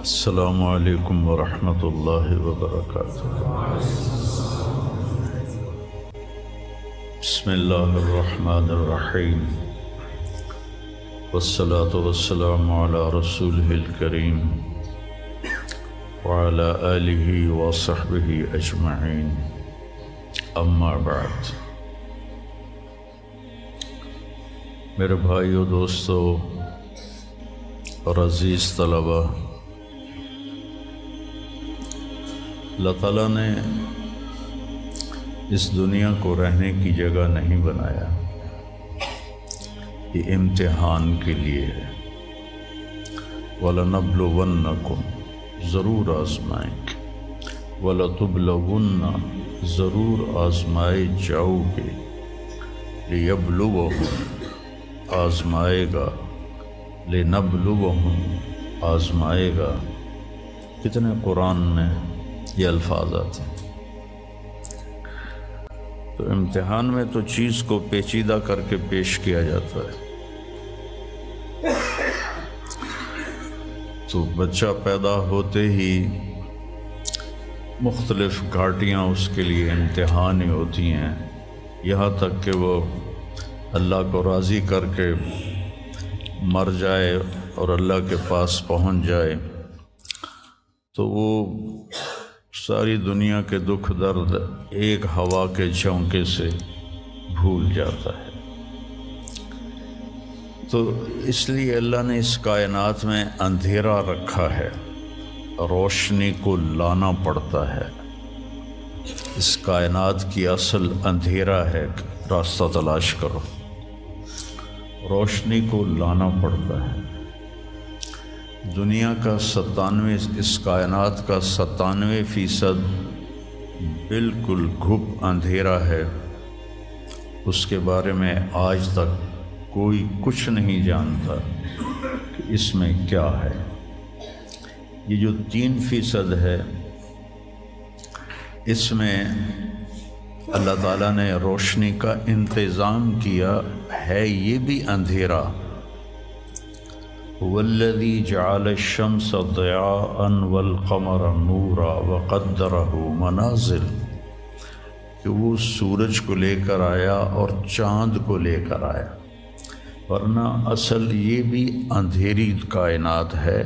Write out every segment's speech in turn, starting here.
السلام علیکم ورحمۃ اللہ وبرکاتہ۔ بسم اللہ الرحمن الرحیم، والصلاة والسلام علی رسولہ الکریم وعلی آلہ وصحبہ اجمعین، اما بعد۔ میرے بھائیو، دوستو اور عزیز طلبہ، اللہ تعالیٰ نے اس دنیا کو رہنے کی جگہ نہیں بنایا، یہ امتحان کے لیے ہے۔ وَلَنَبْلُوَنَّكُمْ، ضرور آزمائیں گے، وَلَتُبْلَوُنَّ، ضرور آزمائے جاؤ گے، لِيَبْلُوَهُمْ، آزمائے گا، لِنَبْلُوَهُمْ، آزمائے گا۔ کتنے قرآن میں یہ الفاظ آتے ہیں۔ تو امتحان میں تو چیز کو پیچیدہ کر کے پیش کیا جاتا ہے۔ تو بچہ پیدا ہوتے ہی مختلف گھاٹیاں اس کے لیے امتحان ہی ہوتی ہیں، یہاں تک کہ وہ اللہ کو راضی کر کے مر جائے اور اللہ کے پاس پہنچ جائے تو وہ ساری دنیا کے دکھ درد ایک ہوا کے جھونکے سے بھول جاتا ہے۔ تو اس لیے اللہ نے اس کائنات میں اندھیرا رکھا ہے، روشنی کو لانا پڑتا ہے۔ اس کائنات کی اصل اندھیرا ہے، راستہ تلاش کرو، روشنی کو لانا پڑتا ہے۔ دنیا کا 97، اس کائنات کا 97% بالکل گھپ اندھیرا ہے، اس کے بارے میں آج تک کوئی کچھ نہیں جانتا کہ اس میں کیا ہے۔ یہ جو 3% ہے، اس میں اللہ تعالیٰ نے روشنی کا انتظام کیا ہے، یہ بھی اندھیرا۔ والذی جعل الشمس ضیاء والقمر نورا وقدرہ منازل، کہ وہ سورج کو لے کر آیا اور چاند کو لے کر آیا، ورنہ اصل یہ بھی اندھیری کائنات ہے۔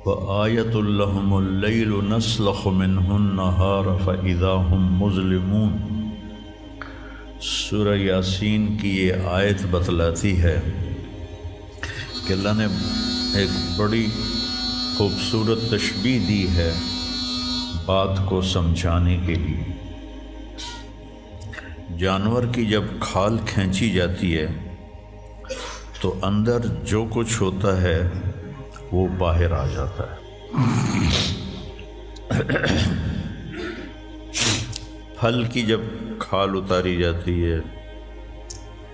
وَآيَةٌ لَهُمُ اللَّيْلُ نَسْلَخُ مِنْهُ النَّهَارَ فَإِذَا هُمْ مُظْلِمُونَ۔ سورہ یاسین کی یہ آیت بتلاتی ہے کہ اللہ نے ایک بڑی خوبصورت تشبیہ دی ہے بات کو سمجھانے کے لیے۔ جانور کی جب کھال کھینچی جاتی ہے تو اندر جو کچھ ہوتا ہے وہ باہر آ جاتا ہے۔ پھل کی جب کھال اتاری جاتی ہے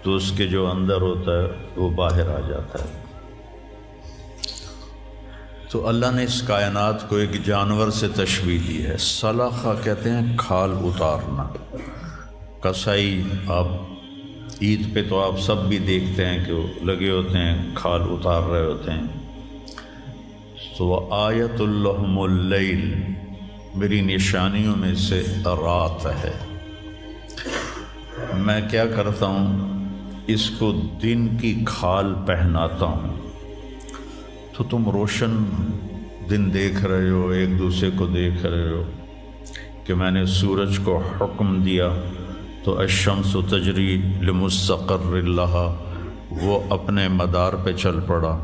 تو اس کے جو اندر ہوتا ہے وہ باہر آ جاتا ہے۔ تو اللہ نے اس کائنات کو ایک جانور سے تشبیہ دی ہے۔ سلخہ کہتے ہیں کھال اتارنا۔ کسائی، آپ عید پہ تو آپ سب بھی دیکھتے ہیں کہ وہ لگے ہوتے ہیں، کھال اتار رہے ہوتے ہیں۔ تو آیۃ لہم اللیل، میری نشانیوں میں سے رات ہے۔ میں کیا کرتا ہوں، اس کو دن کی کھال پہناتا ہوں، تو تم روشن دن دیکھ رہے ہو، ایک دوسرے کو دیکھ رہے ہو کہ میں نے سورج کو حکم دیا تو الشمس تجری لمستقر لہا، وہ اپنے مدار پہ چل پڑا۔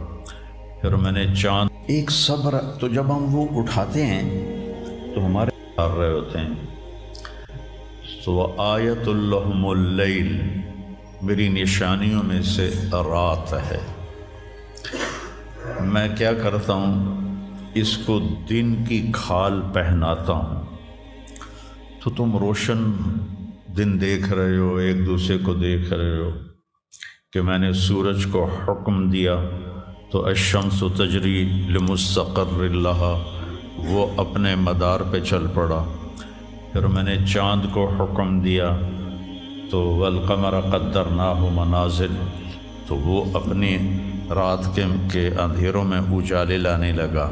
پھر میں نے چاند ایک صبر، تو جب ہم وہ اٹھاتے ہیں تو ہمارے آ رہے ہوتے ہیں۔ تو آیۃ لہم اللیل، میری نشانیوں میں سے رات ہے۔ میں کیا کرتا ہوں، اس کو دن کی کھال پہناتا ہوں، تو تم روشن دن دیکھ رہے ہو، ایک دوسرے کو دیکھ رہے ہو کہ میں نے سورج کو حکم دیا تو الشمس تجری لمستقر لہا، وہ اپنے مدار پہ چل پڑا۔ پھر میں نے چاند کو حکم دیا تو والقمر قدرناہ منازل، تو وہ اپنی رات کے اندھیروں میں اجالے لانے لگا۔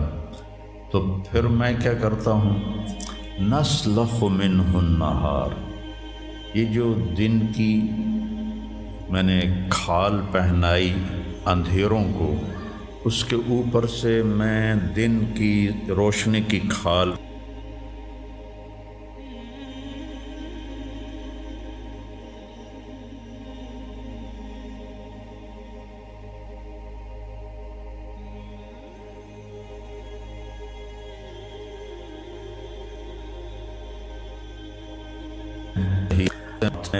تو پھر میں کیا کرتا ہوں، نسلخ منہ النہار، یہ جو دن کی میں نے کھال پہنائی اندھیروں کو، اس کے اوپر سے میں دن کی روشنی کی کھال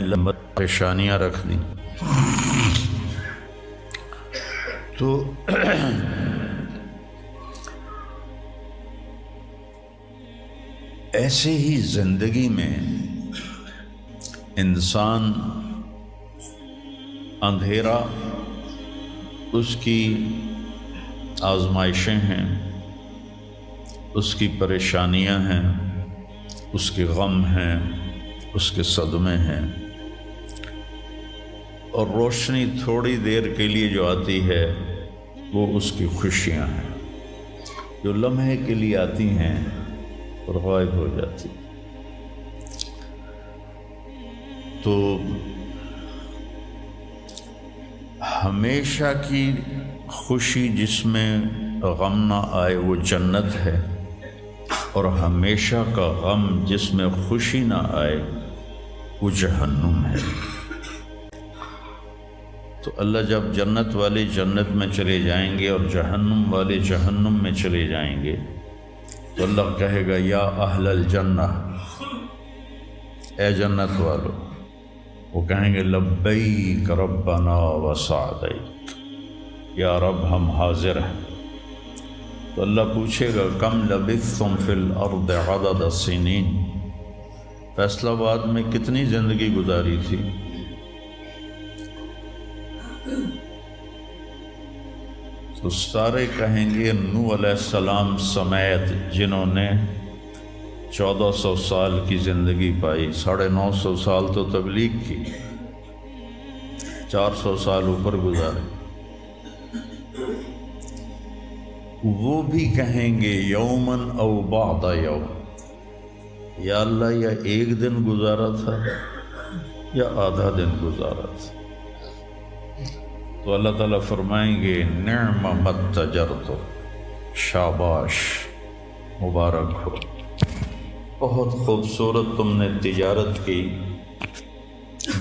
لمبت پریشانیاں رکھ دیں۔ تو ایسے ہی زندگی میں انسان اندھیرا اس کی آزمائشیں ہیں، اس کی پریشانیاں ہیں، اس کے غم ہیں، اس کے صدمے ہیں، اور روشنی تھوڑی دیر کے لیے جو آتی ہے وہ اس کی خوشیاں ہیں، جو لمحے کے لیے آتی ہیں اور غائب ہو جاتی۔ تو ہمیشہ کی خوشی جس میں غم نہ آئے وہ جنت ہے، اور ہمیشہ کا غم جس میں خوشی نہ آئے وہ جہنم ہے۔ تو اللہ جب جنت والے جنت میں چلے جائیں گے اور جہنم والے جہنم میں چلے جائیں گے تو اللہ کہے گا یا اہل الجنہ، اے جنت والو، وہ کہیں گے لبیک ربنا وسعدیک، یا رب ہم حاضر ہیں۔ تو اللہ پوچھے گا کم لبثتم فی الارض عدد السنین، فیصل آباد میں کتنی زندگی گزاری تھی؟ تو سارے کہیں گے نوح علیہ السلام سمیت، جنہوں نے 1400 سال کی زندگی پائی، 950 سال تو تبلیغ کی، 400 سال اوپر گزارے، وہ بھی کہیں گے یومن او بعد یوم، یا اللہ یا ایک دن گزارا تھا یا آدھا دن گزارا تھا۔ تو اللہ تعالیٰ فرمائیں گے نعم متجرت، شاباش، مبارک ہو، بہت خوبصورت تم نے تجارت کی،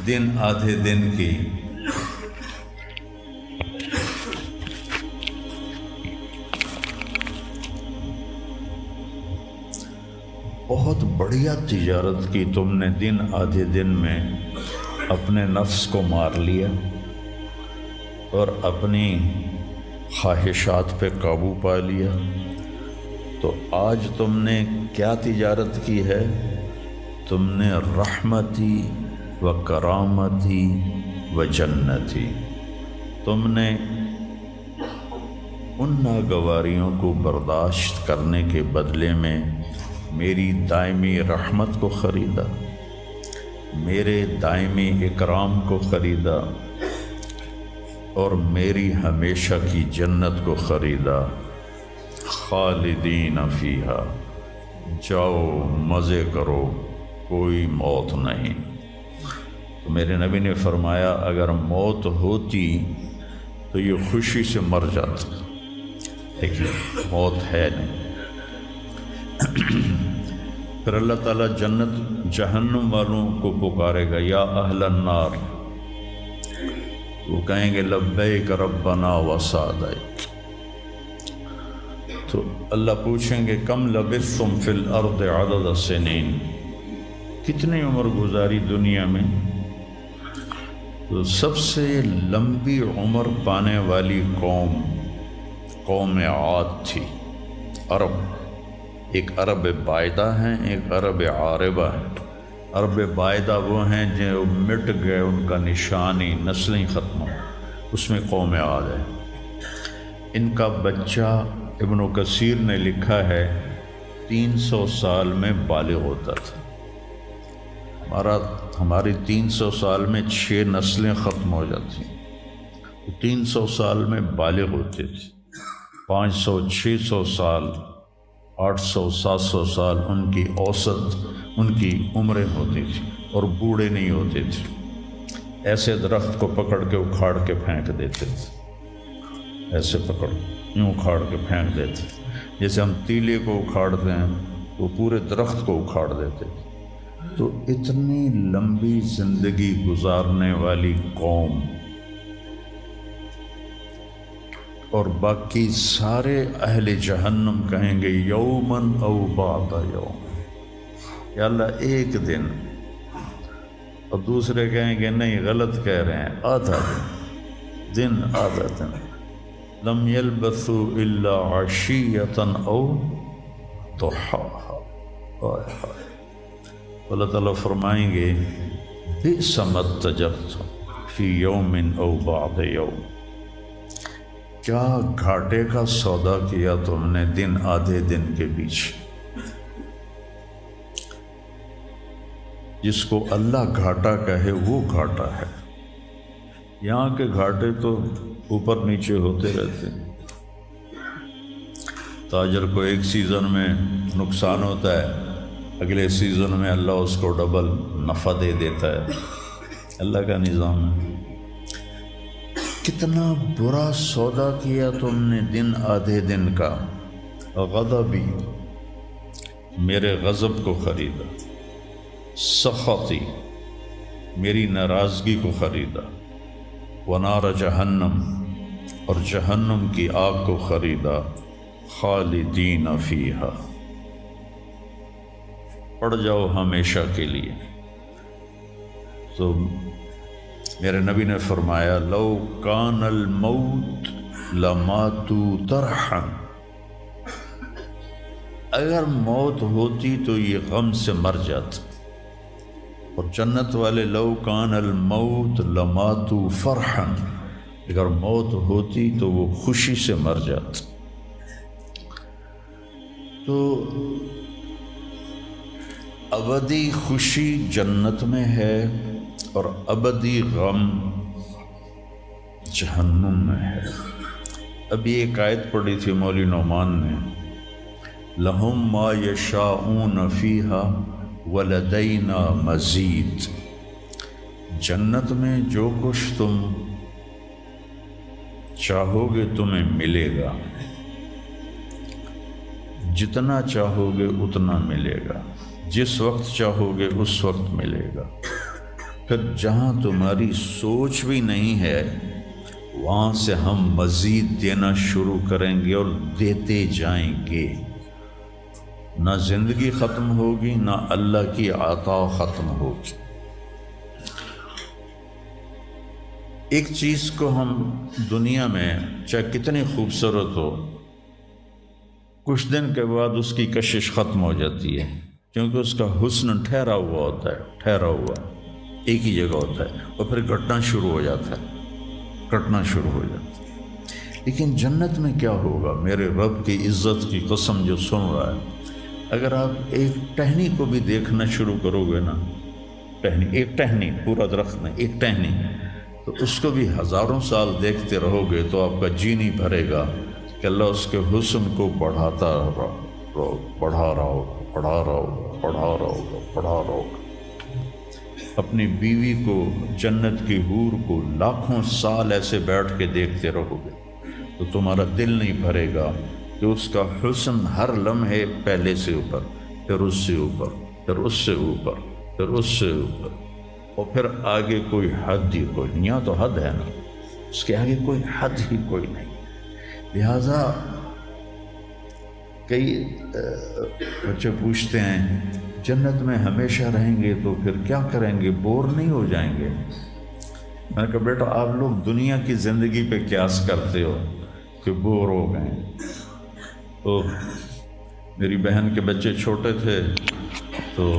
دن آدھے دن کی، بہت بڑھیا تجارت کی تم نے، دن آدھے دن میں اپنے نفس کو مار لیا اور اپنی خواہشات پہ قابو پا لیا۔ تو آج تم نے کیا تجارت کی ہے؟ تم نے رحمتی و کرامتی و جنتی، تم نے ان ناگواریوں کو برداشت کرنے کے بدلے میں میری دائمی رحمت کو خریدا، میرے دائمی اکرام کو خریدا، اور میری ہمیشہ کی جنت کو خریدا۔ خالدین فیہا، جاؤ مزے کرو، کوئی موت نہیں۔ تو میرے نبی نے فرمایا اگر موت ہوتی تو یہ خوشی سے مر جاتا، لیکن موت ہے نہیں۔ پھر اللہ تعالیٰ جنت جہنم والوں کو پکارے گا یا اہل النار، وہ کہیں گے لبیک ربنا وسعدیک۔ تو اللہ پوچھیں گے کم لبثتم فی الارض عدد السنین، کتنی عمر گزاری دنیا میں؟ تو سب سے لمبی عمر پانے والی قوم عاد تھی، عرب۔ ایک عرب بائدہ ہیں، ایک عرب عاربہ ہیں۔ عرب بائدہ وہ ہیں جو مٹ گئے، ان کا نشانی نسلیں ختم ہو، اس میں قوم عاد ہے۔ ان کا بچہ ابن کثیر نے لکھا ہے 300 سال میں بالغ ہوتا تھا، ہماری 300 سال میں 6 نسلیں ختم ہو جاتی ہیں، 300 سال میں بالغ ہوتے تھے، 500 600 سال 800 700 سال ان کی اوسط ان کی عمریں ہوتی تھی اور بوڑھے نہیں ہوتے تھے۔ ایسے درخت کو پکڑ کے اکھاڑ کے پھینک دیتے تھے، ایسے پکڑ یوں اکھاڑ کے پھینک دیتے تھے، جیسے ہم تیلے کو اکھاڑتے ہیں وہ پورے درخت کو اکھاڑ دیتے تھے۔ تو اتنی لمبی زندگی گزارنے والی قوم اور باقی سارے اہل جہنم کہیں گے یومن او بعد یوم، یا اللہ ایک دن، اور دوسرے کہیں گے نہیں غلط کہہ رہے ہیں، آدھا دن آدھا دن، لم یلبثوا الا عشیۃ او ضحاہا۔ اللہ تعالیٰ فرمائیں گے بئس ما اتجرتم فی یوم او بعد یوم، کیا گھاٹے کا سودا کیا تم نے دن آدھے دن کے بیچ۔ جس کو اللہ گھاٹا کہے وہ گھاٹا ہے، یہاں کے گھاٹے تو اوپر نیچے ہوتے رہتے ہیں۔ تاجر کو ایک سیزن میں نقصان ہوتا ہے، اگلے سیزن میں اللہ اس کو ڈبل نفع دے دیتا ہے، اللہ کا نظام ہے۔ کتنا برا سودا کیا تم نے دن آدھے دن کا، غضبی میرے غضب کو خریدا، سخطی میری ناراضگی کو خریدا، ونار جہنم اور جہنم کی آگ کو خریدا، خالدین فیہا پڑ جاؤ ہمیشہ کے لیے۔ تو میرے نبی نے فرمایا لو کان الموت لماتوا طرحا، اگر موت ہوتی تو یہ غم سے مر جاتے، اور جنت والے لو کان الموت لماتوا فرحا، اگر موت ہوتی تو وہ خوشی سے مر جاتے۔ تو ابدی خوشی جنت میں ہے اور ابدی غم جہنم میں ہے۔ ابھی ایک آیت پڑھی تھی مولی نعمان نے، لہم ما یشاءون فیہا ولدینا مزید، جنت میں جو کچھ تم چاہو گے تمہیں ملے گا، جتنا چاہو گے اتنا ملے گا، جس وقت چاہو گے اس وقت ملے گا۔ پھر جہاں تمہاری سوچ بھی نہیں ہے وہاں سے ہم مزید دینا شروع کریں گے اور دیتے جائیں گے، نہ زندگی ختم ہوگی نہ اللہ کی عطا ختم ہوگی۔ ایک چیز کو ہم دنیا میں چاہے کتنی خوبصورت ہو، کچھ دن کے بعد اس کی کشش ختم ہو جاتی ہے، کیونکہ اس کا حسن ٹھہرا ہوا ہوتا ہے، ٹھہرا ہوا ایک ہی جگہ ہوتا ہے، اور پھر گھٹنا شروع ہو جاتا ہے، کٹنا شروع ہو جاتا ہے۔ لیکن جنت میں کیا ہوگا؟ میرے رب کی عزت کی قسم جو سن رہا ہے، اگر آپ ایک ٹہنی کو بھی دیکھنا شروع کرو گے نا، ٹہنی، ایک ٹہنی، پورا درخت نہیں، ایک ٹہنی، تو اس کو بھی ہزاروں سال دیکھتے رہو گے تو آپ کا جی نہیں بھرے گا کہ اللہ اس کے حسن کو بڑھاتا رہو، بڑھا رہا ہوگا، پڑھا رہا ہوگا، پڑھا رہا ہوگا، پڑھا رہا ہوگا۔ اپنی بیوی کو، جنت کی حور کو لاکھوں سال ایسے بیٹھ کے دیکھتے رہو گے تو تمہارا دل نہیں بھرے گا کہ اس کا حسن ہر لمحے پہلے سے اوپر، پھر اس سے اوپر، پھر اس سے اوپر، پھر اس سے اوپر، اور پھر آگے کوئی حد ہی کوئی نہیں۔ یہاں تو حد ہے نا، اس کے آگے کوئی حد ہی کوئی نہیں۔ لہٰذا کئی بچے پوچھتے ہیں جنت میں ہمیشہ رہیں گے تو پھر کیا کریں گے، بور نہیں ہو جائیں گے؟ میں نے کہا بیٹا آپ لوگ دنیا کی زندگی پہ قیاس کرتے ہو کہ بور ہو گئے۔ تو میری بہن کے بچے چھوٹے تھے تو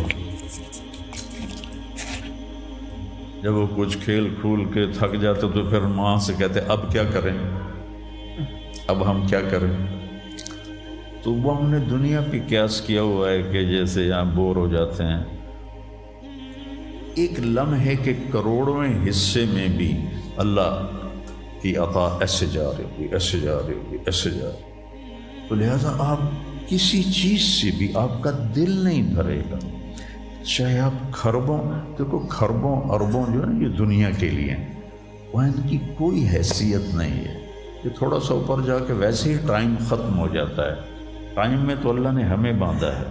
جب وہ کچھ کھیل کھول کے تھک جاتے تو پھر ماں سے کہتے اب کیا کریں، اب ہم کیا کریں؟ تو وہ ہم نے دنیا پہ قیاس کیا ہوا ہے کہ جیسے یہاں بور ہو جاتے ہیں ایک لمحے کے کروڑویں حصے میں بھی اللہ کی عطا ایسے جا رہی ہوگی، ایسے جا رہی ہوگی، ایسے جا رہی ہوگی۔ تو لہٰذا آپ کسی چیز سے بھی آپ کا دل نہیں بھرے گا، چاہے آپ کھربوں، دیکھو کھربوں اربوں جو ہے نا یہ دنیا کے لیے وہاں ان کی کوئی حیثیت نہیں ہے، یہ تھوڑا سا اوپر جا کے ویسے ہی ٹائم ختم ہو جاتا ہے، ٹائم میں تو اللہ نے ہمیں باندھا ہے۔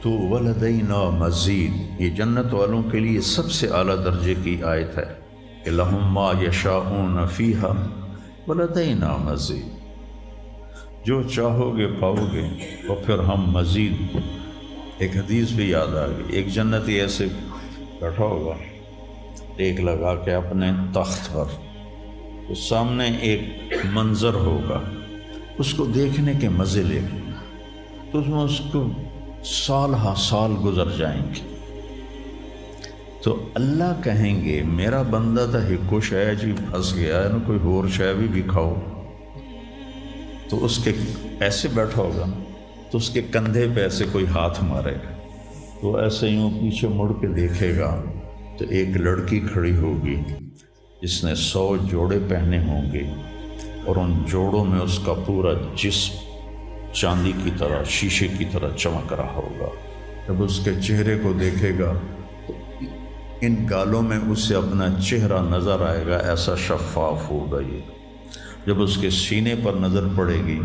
تو وَلَدَيْنَا مَزِيدٌ، یہ جنت والوں کے لیے سب سے اعلیٰ درجے کی آیت ہے کہ لَهُم مَّا يَشَاءُونَ فِيهَا وَلَدَيْنَا مَزِيدٌ، جو چاہو گے پاؤ گے، اور پھر ہم مزید۔ ایک حدیث بھی یاد آ گئی، ایک جنتی ایسے بیٹھا ہوگا ٹیک لگا کے اپنے تخت پر، تو سامنے ایک منظر ہوگا، اس کو دیکھنے کے مزے لے گے، تو اس میں اس کو سال ہا سال گزر جائیں گے۔ تو اللہ کہیں گے میرا بندہ تھا ہکو شے جی پھنس گیا ہے نا، کوئی اور شے بھی کھاؤ، تو اس کے ایسے بیٹھا ہوگا تو اس کے کندھے پہ ایسے کوئی ہاتھ مارے گا، تو ایسے یوں پیچھے مڑ کے دیکھے گا تو ایک لڑکی کھڑی ہوگی جس نے 100 جوڑے پہنے ہوں گے، اور ان جوڑوں میں اس کا پورا جسم چاندی کی طرح، شیشے کی طرح چمک رہا ہوگا۔ جب اس کے چہرے کو دیکھے گا تو ان گالوں میں اسے اپنا چہرہ نظر آئے گا، ایسا شفاف ہوگا یہ۔ جب اس کے سینے پر نظر پڑے گی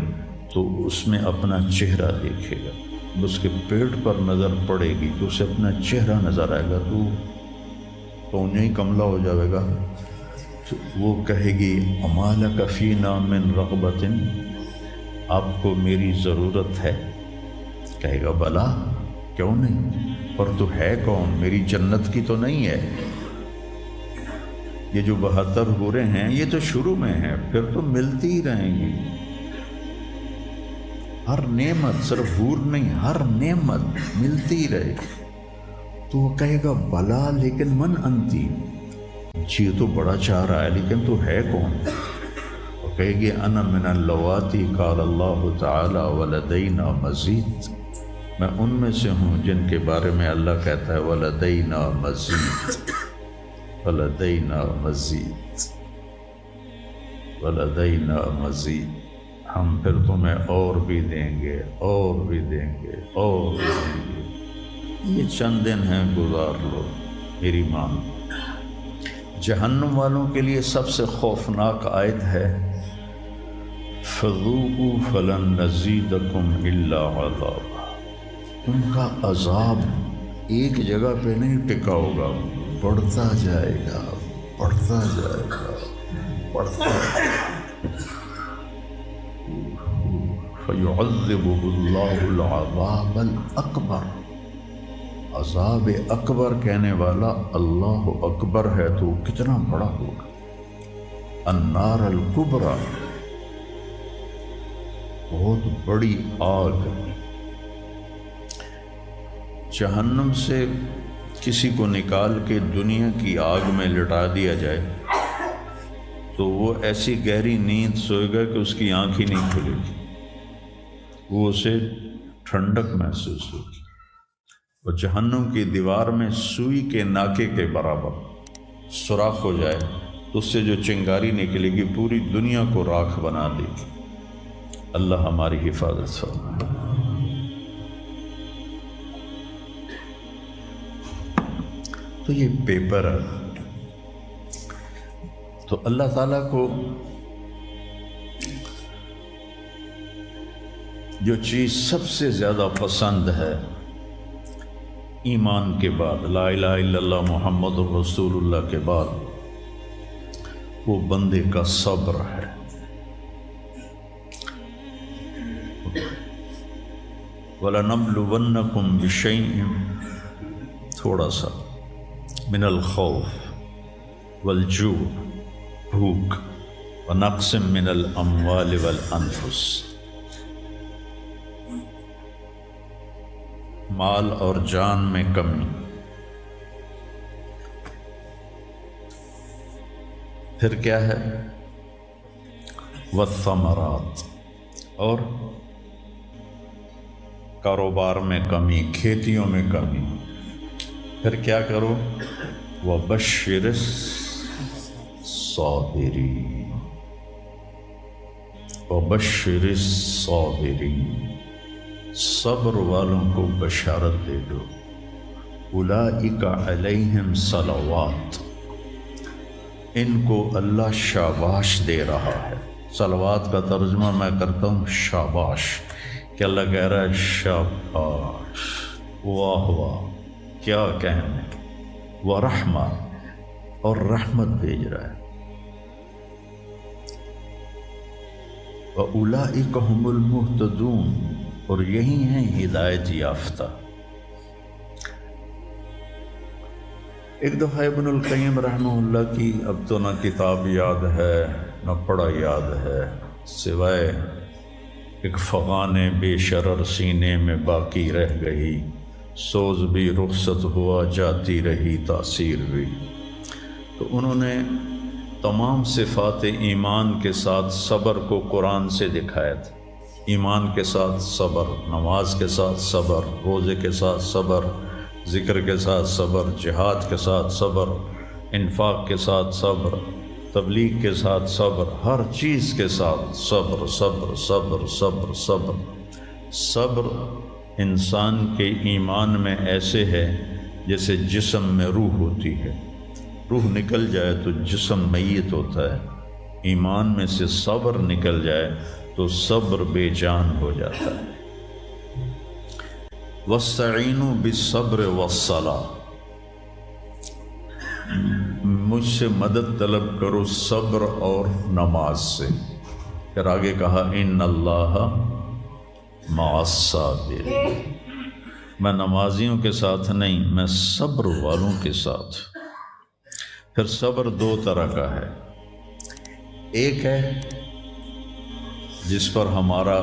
تو اس میں اپنا چہرہ دیکھے گا، جب اس کے پیٹ پر نظر پڑے گی تو اسے اپنا چہرہ نظر آئے گا، تو انہیں ہی کملا ہو جائے گا۔ تو وہ کہے گی اما لک فینا من رغبۃ، آپ کو میری ضرورت ہے؟ کہے گا بلا، کیوں نہیں، اور تو ہے کون، میری جنت کی تو نہیں ہے؟ یہ جو 72 حوریں ہیں یہ تو شروع میں ہیں، پھر تو ملتی ہی رہیں گی، ہر نعمت، صرف حور نہیں، ہر نعمت ملتی ہی رہے گی۔ تو وہ کہے گا بلا لیکن من انتی، جی تو بڑا چاہ رہا ہے لیکن تو ہے کون؟ وہ کہے گی انا من اللواتی قال اللہ تعالی ولدینا مزید، میں ان میں سے ہوں جن کے بارے میں اللہ کہتا ہے ولدینا مزید، ولدینا مزید، ولدینا مزید، ہم پھر تمہیں اور بھی دیں گے، اور بھی دیں گے، اور بھی دیں گے، یہ چند دن ہیں گزار لو میری ماں۔ جہنم والوں کے لیے سب سے خوفناک آیت ہے فَذُوقُوا فَلَن نَّزِيدَكُمْ إِلَّا عَذَابًا، ان کا عذاب ایک جگہ پہ نہیں ٹکا ہوگا، بڑھتا جائے گا، بڑھتا جائے گا، بڑھتا جائے گا۔ فَيُعَذِّبُهُ اللَّهُ الْعَذَابَ الْأَكْبَرَ، عذاب اکبر کہنے والا اللہ اکبر ہے تو وہ کتنا بڑا ہوگا۔ النار الکبریٰ، بہت بڑی آگ۔ جہنم سے کسی کو نکال کے دنیا کی آگ میں لٹا دیا جائے تو وہ ایسی گہری نیند سوئے گا کہ اس کی آنکھ ہی نہیں کھلے گی، وہ اسے ٹھنڈک محسوس ہوگی۔ اور جہنم کی دیوار میں سوئی کے ناکے کے برابر سوراخ ہو جائے تو اس سے جو چنگاری نکلے گی پوری دنیا کو راکھ بنا دے گی۔ اللہ ہماری حفاظت فرمائے۔ تو یہ پیپر ہے، تو اللہ تعالیٰ کو جو چیز سب سے زیادہ پسند ہے ایمان کے بعد، لا الہ الا اللہ محمد رسول اللہ کے بعد، وہ بندے کا صبر ہے۔ وَلَنَبْلُوَنَّكُمْ بِشَيْءٍ، تھوڑا سا، من الخوف والجوع، بھوک، ونقص من الاموال والانفس، مال اور جان میں کمی۔ پھر کیا ہے؟ والثمرات، اور کاروبار میں کمی، کھیتیوں میں کمی، پھر کیا کرو؟ وَبَشِّرِ الصَّابِرِينَ، وَبَشِّرِ الصَّابِرِينَ، صبر والوں کو بشارت دے دو۔ اولئک علیہم صلوات، ان کو اللہ شاباش دے رہا ہے۔ صلوات کا ترجمہ میں کرتا ہوں شاباش، کہ اللہ کہہ رہا ہے شاباش، واہ واہ، کیا کہنے، ورحمہ، اور رحمت بھیج رہا ہے۔ وَأُولَئِكَ هُمُ الْمُهْتَدُونَ، اور یہی ہیں ہدایت یافتہ۔ ایک دفعہ ابن القیم رحمہ اللہ کی اب تو نہ کتاب یاد ہے نہ پڑھا یاد ہے، سوائے ایک فغان بے شرر سینے میں باقی رہ گئی، سوز بھی رخصت ہوا جاتی رہی تاثیر بھی۔ تو انہوں نے تمام صفات ایمان کے ساتھ صبر کو قرآن سے دکھایا تھا۔ ایمان کے ساتھ صبر، نماز کے ساتھ صبر، روزے کے ساتھ صبر، ذکر کے ساتھ صبر، جہاد کے ساتھ صبر، انفاق کے ساتھ صبر، تبلیغ کے ساتھ صبر، ہر چیز کے ساتھ صبر صبر صبر صبر صبر۔ صبر انسان کے ایمان میں ایسے ہے جیسے جسم میں روح ہوتی ہے، روح نکل جائے تو جسم میت ہوتا ہے، ایمان میں سے صبر نکل جائے تو صبر بے جان ہو جاتا ہے۔ وَاسْتَعِینُوا بِالصَّبْرِ وَالصَّلَاةِ، مجھ سے مدد طلب کرو صبر اور نماز سے۔ پھر آگے کہا اِنَّ اللَّهَ مَعَ الصَّابِرِينَ، میں نمازیوں کے ساتھ نہیں، میں صبر والوں کے ساتھ۔ پھر صبر دو طرح کا ہے، ایک ہے جس پر ہمارا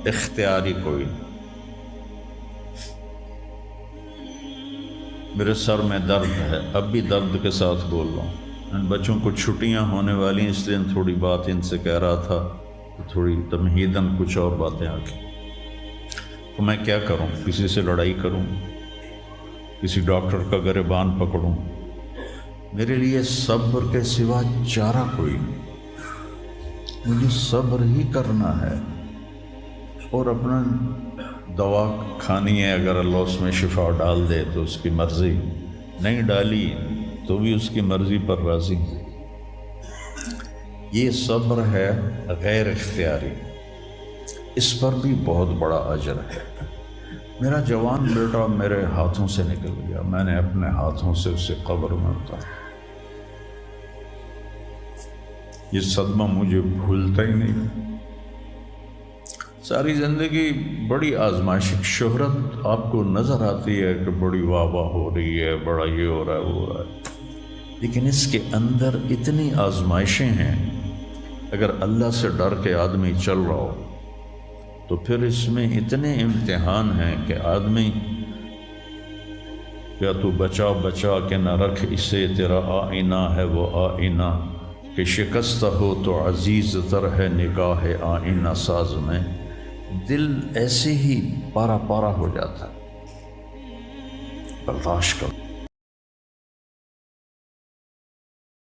اختیاری کوئی، میرے سر میں درد ہے، اب بھی درد کے ساتھ بول رہا ہوں، ان بچوں کو چھٹیاں ہونے والی ہیں، اس لیے تھوڑی بات ان سے کہہ رہا تھا، تھوڑی تمہیداً کچھ اور باتیں آ گئی۔ تو میں کیا کروں؟ کسی سے لڑائی کروں؟ کسی ڈاکٹر کا گریبان پکڑوں؟ میرے لیے صبر کے سوا چارہ کوئی نہیں، مجھے صبر ہی کرنا ہے، اور اپنا دوا کھانی ہے، اگر اللہ اس میں شفا ڈال دے تو اس کی مرضی، نہیں ڈالی تو بھی اس کی مرضی پر راضی۔ یہ صبر ہے غیر اختیاری، اس پر بھی بہت بڑا اجر ہے۔ میرا جوان بیٹا میرے ہاتھوں سے نکل گیا، میں نے اپنے ہاتھوں سے اسے قبر میں اتارا، یہ صدمہ مجھے بھولتا ہی نہیں۔ ساری زندگی بڑی آزمائش، شہرت آپ کو نظر آتی ہے کہ بڑی واہ واہ ہو رہی ہے، بڑا یہ ہو رہا ہے وہ ہو رہا ہے، لیکن اس کے اندر اتنی آزمائشیں ہیں، اگر اللہ سے ڈر کے آدمی چل رہا ہو تو پھر اس میں اتنے امتحان ہیں کہ آدمی کیا تو بچا بچا کے نہ رکھ اسے، تیرا آئینہ ہے وہ آئینہ، کہ شکستہ ہو تو عزیز تر ہے نگاہ آئینہ ساز میں۔ دل ایسے ہی پارا پارا ہو جاتا ہے، برداشت کرو۔